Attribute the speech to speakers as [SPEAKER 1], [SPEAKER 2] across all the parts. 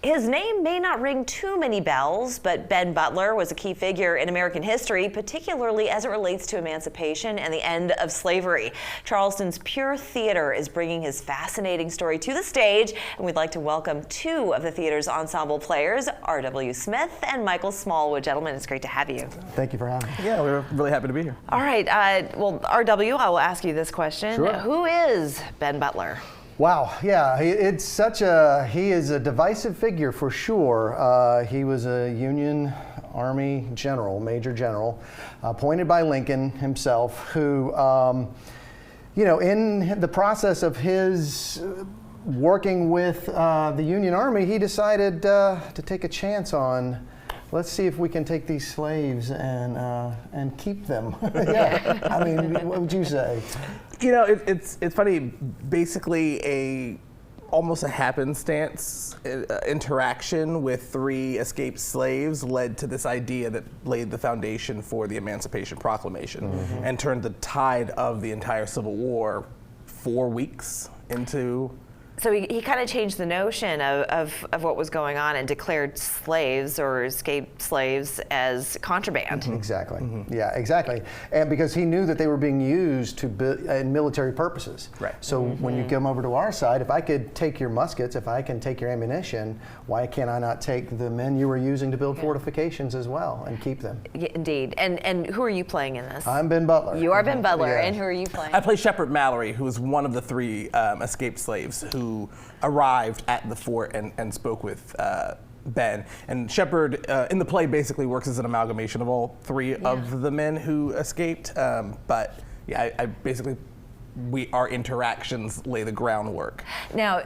[SPEAKER 1] His name may not ring too many bells, but Ben Butler was a key figure in American history, particularly as it relates to emancipation and the end of slavery. Charleston's Pure Theater is bringing his fascinating story to the stage, and we'd like to welcome two of the theater's ensemble players, R.W. Smith and Michael Smallwood. Gentlemen, it's great to have you.
[SPEAKER 2] Thank you for having me.
[SPEAKER 3] Yeah, we're really happy to be here.
[SPEAKER 1] All right, well, R.W., I will ask you this question.
[SPEAKER 2] Sure.
[SPEAKER 1] Who is Ben Butler?
[SPEAKER 2] Wow, yeah, he is a divisive figure for sure. He was a Union Army general, Major General, appointed by Lincoln himself, who, in the process of his working with the Union Army, he decided to take a chance on, let's see if we can take these slaves and keep them. Yeah, I mean, what would you say?
[SPEAKER 3] You know, it's funny. Basically, almost a happenstance interaction with three escaped slaves led to this idea that laid the foundation for the Emancipation Proclamation and turned the tide of the entire Civil War 4 weeks into.
[SPEAKER 1] So he kind of changed the notion of what was going on and declared slaves or escaped slaves as contraband.
[SPEAKER 2] Exactly. Yeah, exactly. And because he knew that they were being used in military purposes. Right. So when you come over to our side, if I could take your muskets, if I can take your ammunition, why can't I not take the men you were using to build fortifications as well and keep them?
[SPEAKER 1] Yeah, indeed. And who are you playing in this?
[SPEAKER 2] I'm Ben Butler.
[SPEAKER 1] You are Ben Butler.
[SPEAKER 2] Yeah.
[SPEAKER 1] And who are you playing?
[SPEAKER 3] I play Shepard Mallory, who is one of the three escaped slaves who arrived at the fort and spoke with Ben. And Shepard in the play basically works as an amalgamation of all three of the men who escaped. But yeah, I basically, our interactions lay the groundwork.
[SPEAKER 1] Now,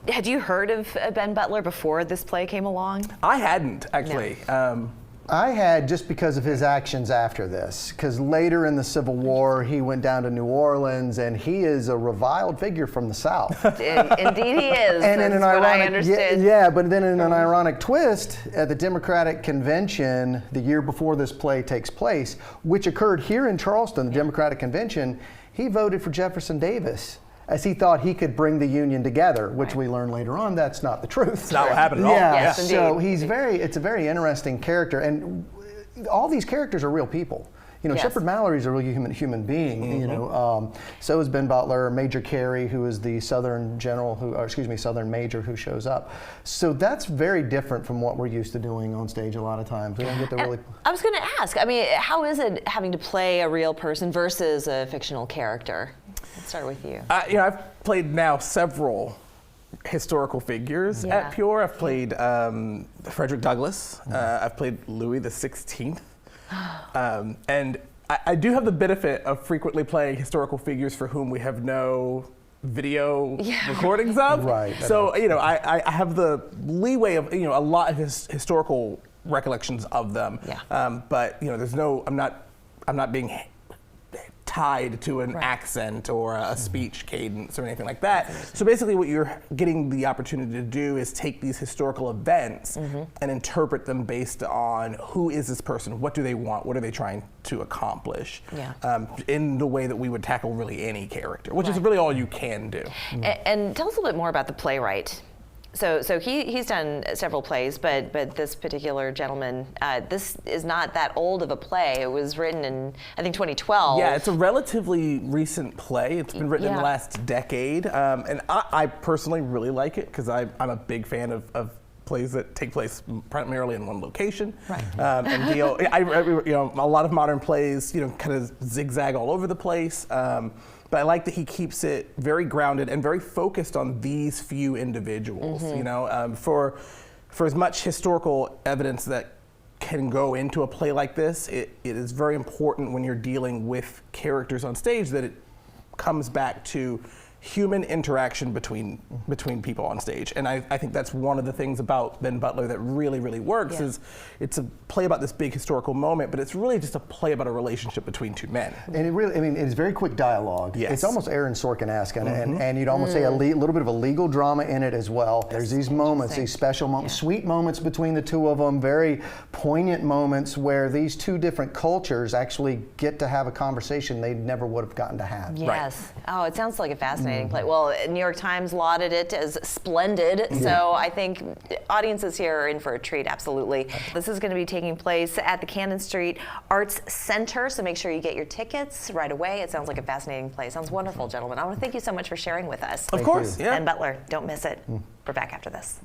[SPEAKER 1] had you heard of Ben Butler before this play came along?
[SPEAKER 3] I hadn't, actually.
[SPEAKER 1] No.
[SPEAKER 2] I had, just because of his actions after this, because later in the Civil War he went down to New Orleans, and he is a reviled figure from the South.
[SPEAKER 1] Indeed he is.
[SPEAKER 2] And in an ironic,
[SPEAKER 1] I understood.
[SPEAKER 2] yeah, but then in an ironic twist, at the Democratic Convention the year before this play takes place, which occurred here in Charleston, the Democratic Convention, he voted for Jefferson Davis, as he thought he could bring the Union together, which we learn later on that's not the truth.
[SPEAKER 3] It's not what happened at all.
[SPEAKER 2] Yeah,
[SPEAKER 1] Yes,
[SPEAKER 2] so
[SPEAKER 1] indeed.
[SPEAKER 2] it's a very interesting character, and all these characters are real people. You know,
[SPEAKER 1] Yes.
[SPEAKER 2] Shepard Mallory is a real human being. You know, so is Ben Butler, Major Carey, who is the Southern general, Southern major who shows up. So that's very different from what we're used to doing on stage a lot of times. We don't get to really.
[SPEAKER 1] I was going to ask, I mean, how is it having to play a real person versus a fictional character? Let's start with you.
[SPEAKER 3] I've played now several historical figures at Pure. I've played Frederick Douglass. I've played Louis the 16th. And I do have the benefit of frequently playing historical figures for whom we have no video recordings of.
[SPEAKER 2] Right.
[SPEAKER 3] So, I have the leeway of, a lot of historical recollections of them.
[SPEAKER 1] Yeah.
[SPEAKER 3] But, I'm not being tied to an accent or a speech cadence or anything like that. So basically what you're getting the opportunity to do is take these historical events and interpret them based on who is this person, what do they want, what are they trying to accomplish, in the way that we would tackle really any character, which is really all you can do.
[SPEAKER 1] And tell us a little bit more about the playwright. So he's done several plays, but this particular gentleman, this is not that old of a play. It was written in, I think, 2012.
[SPEAKER 3] Yeah, it's a relatively recent play. It's been written in the last decade, and I personally really like it because I'm a big fan of plays that take place primarily in one location, and deal. A lot of modern plays, kind of zigzag all over the place. But I like that he keeps it very grounded and very focused on these few individuals. For as much historical evidence that can go into a play like this, it is very important when you're dealing with characters on stage that it comes back to human interaction between people on stage. And I think that's one of the things about Ben Butler that really, really works is it's a play about this big historical moment, but it's really just a play about a relationship between two men.
[SPEAKER 2] And it really, it's very quick dialogue.
[SPEAKER 3] Yes.
[SPEAKER 2] It's almost Aaron Sorkin-esque, and you'd almost say a little bit of a legal drama in it as well. There's these moments, these special moments, sweet moments between the two of them, very poignant moments where these two different cultures actually get to have a conversation they never would have gotten to have.
[SPEAKER 1] Yes. Oh, it sounds like a fascinating fascinating play. Well, New York Times lauded it as splendid, so I think audiences here are in for a treat, absolutely. This is going to be taking place at the Cannon Street Arts Center, so make sure you get your tickets right away. It sounds like a fascinating play. Sounds wonderful, gentlemen. I want to thank you so much for sharing with us.
[SPEAKER 3] Of course, yeah.
[SPEAKER 1] Ben Butler, don't miss it. We're back after this.